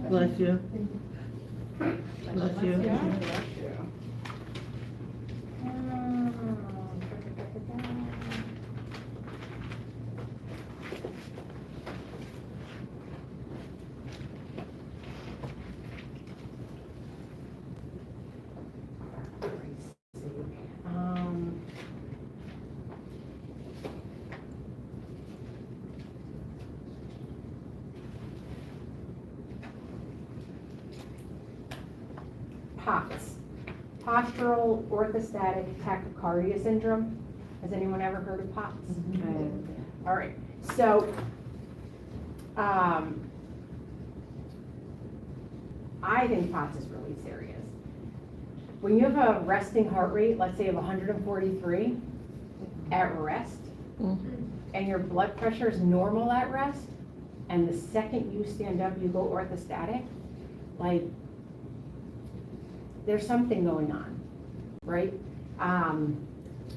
Bless you. Bless you. POTS, postural orthostatic tachycardia syndrome. Has anyone ever heard of POTS? All right, so I think POTS is really serious. When you have a resting heart rate, let's say of 143 at rest, and your blood pressure is normal at rest, and the second you stand up, you go orthostatic, like, there's something going on, right? And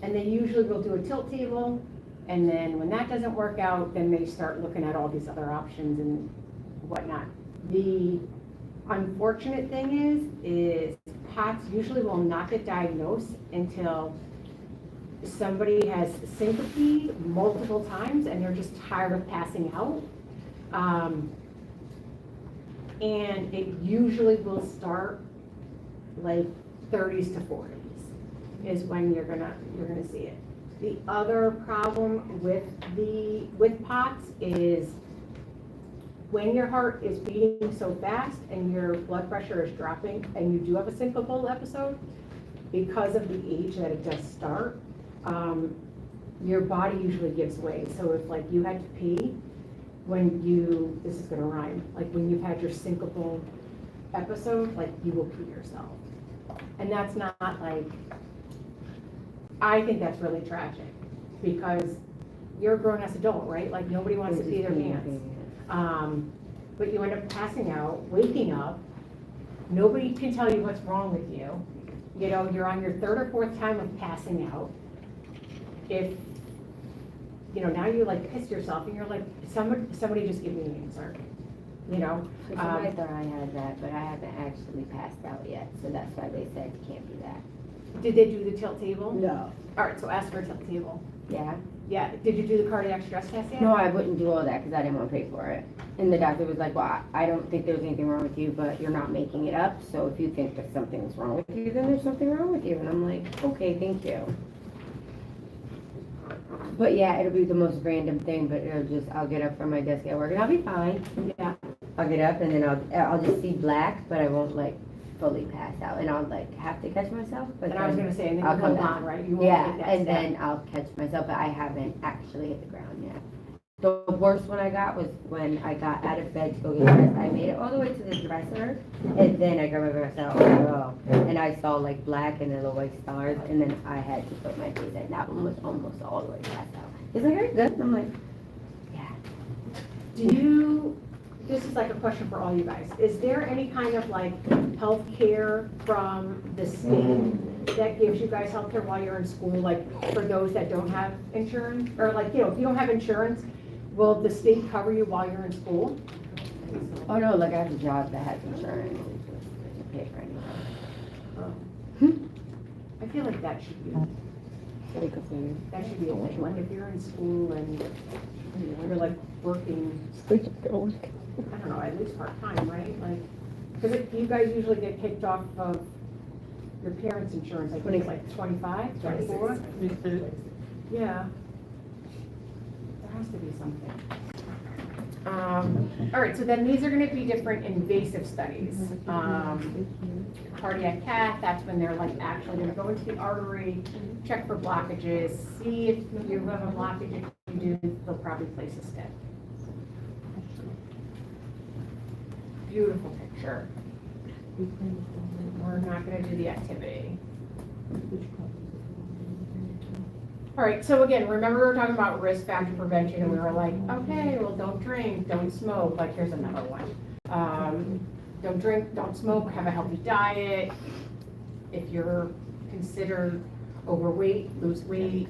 they usually will do a tilt table, and then when that doesn't work out, then they start looking at all these other options and whatnot. The unfortunate thing is POTS usually will not get diagnosed until somebody has syncope multiple times and they're just tired of passing out. And it usually will start like 30s to 40s is when you're gonna see it. The other problem with POTS is when your heart is beating so fast and your blood pressure is dropping and you do have a syncopal episode, because of the age that it does start, your body usually gives way. So if like you had to pee this is gonna rhyme, like when you've had your syncopal episode, like you will pee yourself. And that's not like, I think that's really tragic because you're a grown-ass adult, right? Like nobody wants to pee their pants. but you end up passing out, waking up. Nobody can tell you what's wrong with you. You know, you're on your third or fourth time of passing out. If, you know, now you like piss yourself and you're like, somebody just give me an answer, you know? I thought I had that, but I haven't actually passed out yet, so that's why they said you can't do that. Did they do the tilt table? No. All right, so ask for a tilt table. Yeah? Yeah, did you do the cardiac stress test yet? No, I wouldn't do all that because I didn't want to pay for it. And the doctor was like, well, I don't think there's anything wrong with you, but you're not making it up. So if you think that something's wrong with you, then there's something wrong with you. And I'm like, okay, thank you. But yeah, it'll be the most random thing, but I'll get up from my desk at work and I'll be fine. Yeah. I'll get up and then I'll just see black, but I won't like fully pass out and I'll like have to catch myself. But And I was then gonna say, and then I'll you come hold back. on, right? You won't Yeah, take that and step. then I'll catch myself, but I haven't actually hit the ground yet. The worst one I got was when I got out of bed to go get dressed. I made it all the way to the dresser, and then I grabbed my dress out, and I saw like black and the little white stars, and then I had to put my face in. That one was almost all the way passed out. Is it very good? And I'm like, yeah. Do you, this is like a question for all you guys, is there any kind of like health care from the state that gives you guys health care while you're in school, like for those that don't have insurance? Or like, you know, if you don't have insurance, will the state cover you while you're in school? Oh no, like I have a job that has insurance. It pay for anything. I feel like that should be, that should be a thing, like if you're in school and you're like working, I don't know, at least part-time, right? Like, because you guys usually get kicked off of your parents' insurance, I think it's like 25, 24? Yeah. There has to be something. All right, so then these are gonna be different invasive studies. Cardiac cath, that's when they're like actually gonna go into the artery, check for blockages, see if you have a blockage. If you do, they'll probably place a stent. Beautiful picture. We're not gonna do the activity. All right, so again, remember we were talking about risk factor prevention and we were like, okay, well, don't drink, don't smoke, like here's another one. Don't drink, don't smoke, have a healthy diet. If you're considered overweight, lose weight.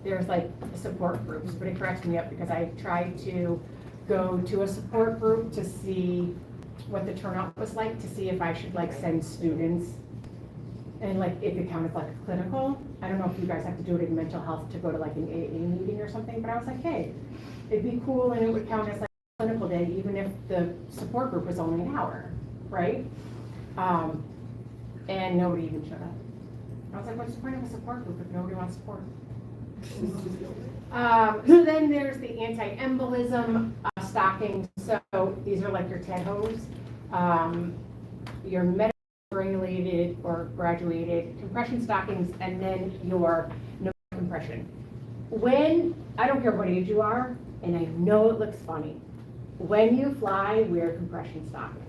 There's like support groups, but it cracks me up because I tried to go to a support group to see what the turnout was like, to see if I should like send students and like if it counted like a clinical. I don't know if you guys have to do it in mental health to go to like an AA meeting or something, but I was like, hey, it'd be cool and it would count as like a clinical day, even if the support group was only an hour, right? And nobody even showed up. I was like, what's the point of a support group if nobody wants support? So then there's the anti-embolism stockings. So these are like your TED hose, your medically regulated or graduated compression stockings, and then your no compression. When, I don't care what age you are, and I know it looks funny, when you fly, wear compression stockings.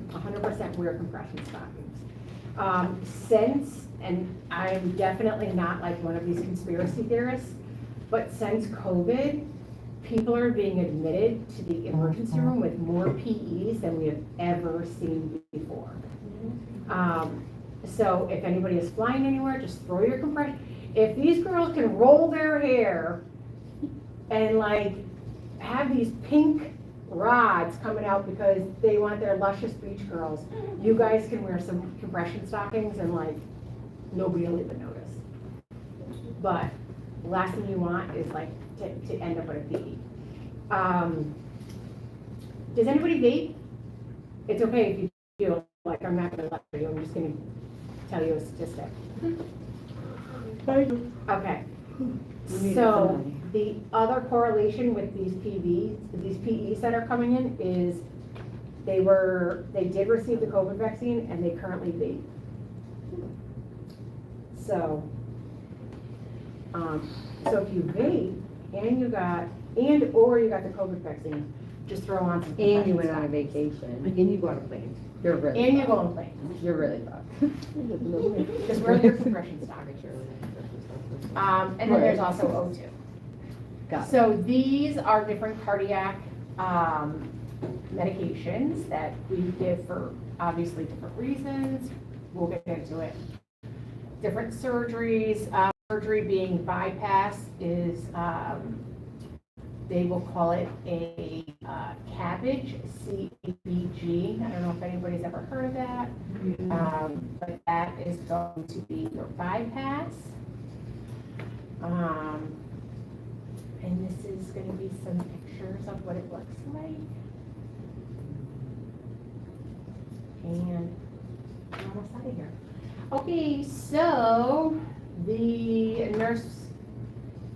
100% wear compression stockings. Since, and I'm definitely not like one of these conspiracy theorists, but since COVID, people are being admitted to the emergency room with more PEs than we have ever seen before. So if anybody is flying anywhere, just throw your compression. If these girls can roll their hair and like have these pink rods coming out because they want their luscious beach girls, you guys can wear some compression stockings and like nobody will even notice. But the last thing you want is like to end up with a PE. Does anybody vape? It's okay if you do. Like, I'm not gonna lecture you, I'm just gonna tell you a statistic. Okay. So the other correlation with these PEs that are coming in is they did receive the COVID vaccine and they currently vape. So, so if you vape and you got the COVID vaccine, just throw on some. And you went on a stockings. vacation. And you go on a plane. You're really And you go fucked. on planes. You're really fucked. Just wear your compression stockings. And then there's also Got it. So these are different cardiac medications that we give for obviously different reasons. We'll get into it. Different surgeries, surgery being bypass is, they will call it a CABG, C-A-B-G. I don't know if anybody's ever heard of that. But that is going to be your bypass. And this is gonna be some pictures of what it looks like. And I'm almost out of here. Okay, so the nurse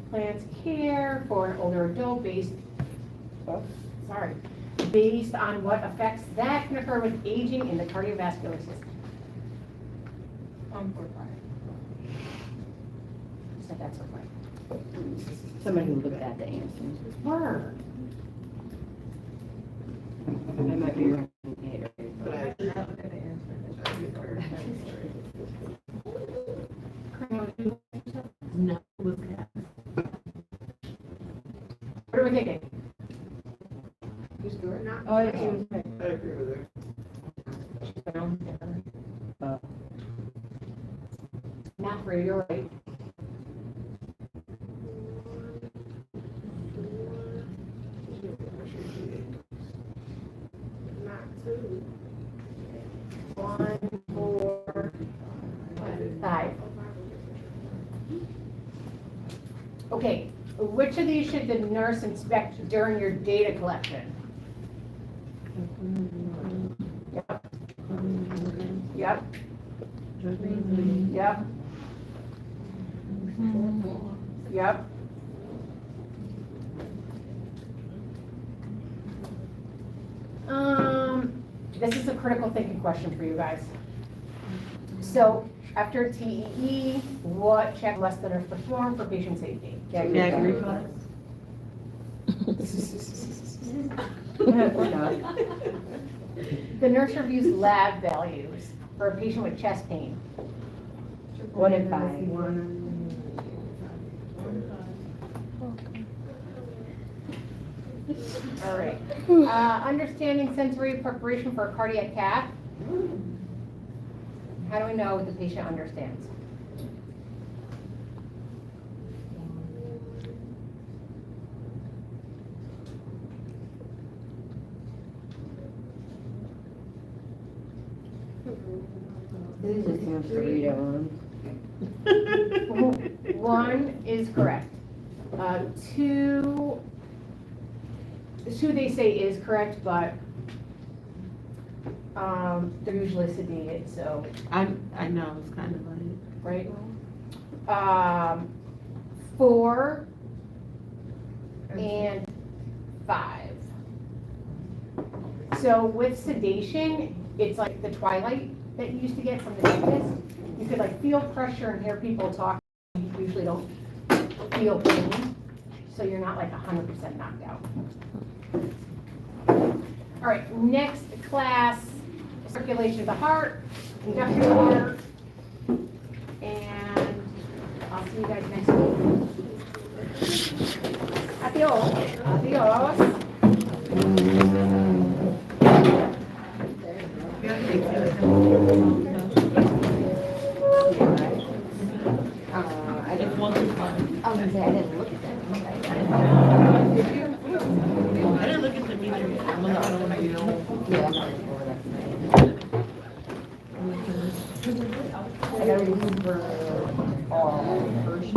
plans care for an older adult based on what effects that can occur with aging in the cardiovascular system. So that's what Somebody who looked at the answers. word. I might be wrong. No, it was cat. What are we thinking? Oh, yeah, she was right. I agree with her. Not three, you're right. Not two. 1, 4, 5. Okay, which of these should the nurse inspect during your data collection? Yep. Yep. Yep. Yep. This is a critical thinking question for you guys. So after TEE, what check must the nurse perform for patient safety? Gag reflex. The nurse reviews lab values for a patient with chest pain. 1 in 5. All right. Understanding sensory preparation for a cardiac cath. How do we know the patient understands? This is just wants to read it on. 1 is correct. 2 they say is correct, but they're usually sedated, so, I know, it's kind of like. right? 4 and 5. So with sedation, it's like the twilight that you used to get from the dentist. You could like feel pressure and hear people talk. You usually don't feel pain, so you're not like 100% knocked out. All right, next class, circulation of the heart, conduction of the heart, and I'll see you guys next week. Adios. Adios. I didn't want to. I was gonna say, I didn't look at that. I didn't look at them either. I'm not gonna, you know. Yeah. I gotta read for all versions.